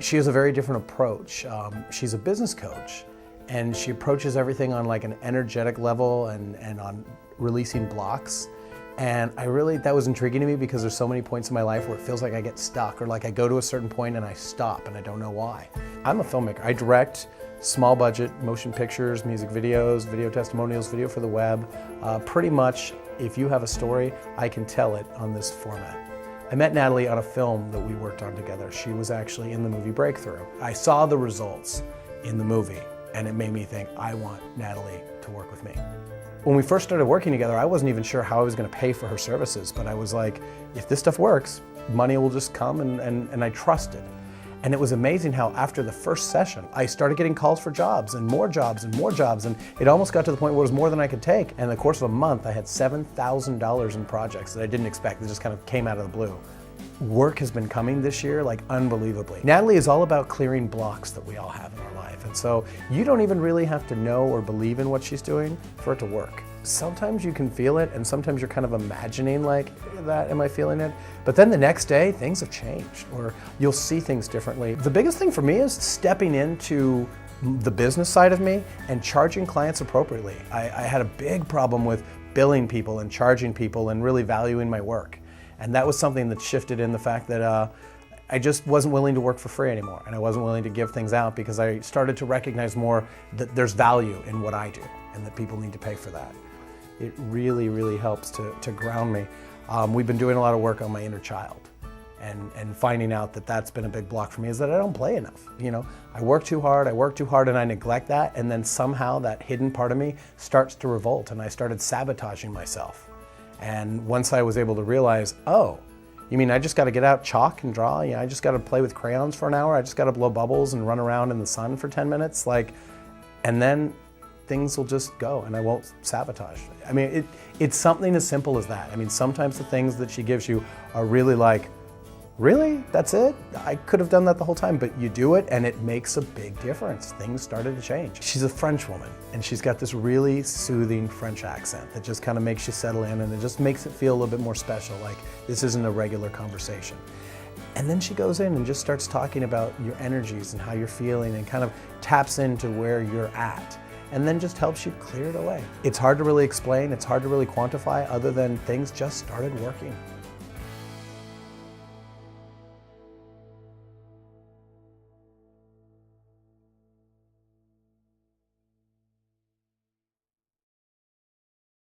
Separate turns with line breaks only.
She has a very different approach. She's a business coach, and she approaches everything on like an energetic level and on releasing blocks. And that was intriguing to me because there's so many points in my life where it feels like I get stuck, or like I go to a certain point and I stop and I don't know why. I'm a filmmaker. I direct small budget motion pictures, music videos, video testimonials, video for the web. Pretty much, if you have a story, I can tell it on this format. I met Natalie on a film that we worked on together. She was actually in the movie Breakthrough. I saw the results in the movie, and it made me think, I want Natalie to work with me. When we first started working together, I wasn't even sure how I was going to pay for her services, but I was like, if this stuff works, money will just come, and I trusted. And it was amazing how after the first session, I started getting calls for jobs and more jobs and more jobs, and it almost got to the point where it was more than I could take. And in the course of a month, I had $7,000 in projects that I didn't expect, that just kind of came out of the blue. Work has been coming this year, like unbelievably. Natalie is all about clearing blocks that we all have in our life. And so you don't even really have to know or believe in what she's doing for it to work. Sometimes you can feel it, and sometimes you're kind of imagining like, am I feeling it? But then the next day, things have changed, or you'll see things differently. The biggest thing for me is stepping into the business side of me and charging clients appropriately. I had a big problem with billing people and charging people and really valuing my work. And that was something that shifted in the fact that I just wasn't willing to work for free anymore, and I wasn't willing to give things out because I started to recognize more that there's value in what I do and that people need to pay for that. It really, really helps to ground me. We've been doing a lot of work on my inner child, and finding out that that's been a big block for me is that I don't play enough. You know, I work too hard, and I neglect that, and then somehow that hidden part of me starts to revolt, and I started sabotaging myself. And once I was able to realize, oh, you mean I just got to get out chalk and draw? Yeah, I just got to play with crayons for an hour? I just got to blow bubbles and run around in the sun for 10 minutes? Like, and then things will just go and I won't sabotage. I mean, it's something as simple as that. I mean, sometimes the things that she gives you are really like, really? That's it? I could have done that the whole time, but you do it and it makes a big difference. Things started to change. She's a French woman, and she's got this really soothing French accent that just kind of makes you settle in, and it just makes it feel a little bit more special, like this isn't a regular conversation. And then she goes in and just starts talking about your energies and how you're feeling, and kind of taps into where you're at, and then just helps you clear it away. It's hard to really explain, it's hard to really quantify, other than things just started working.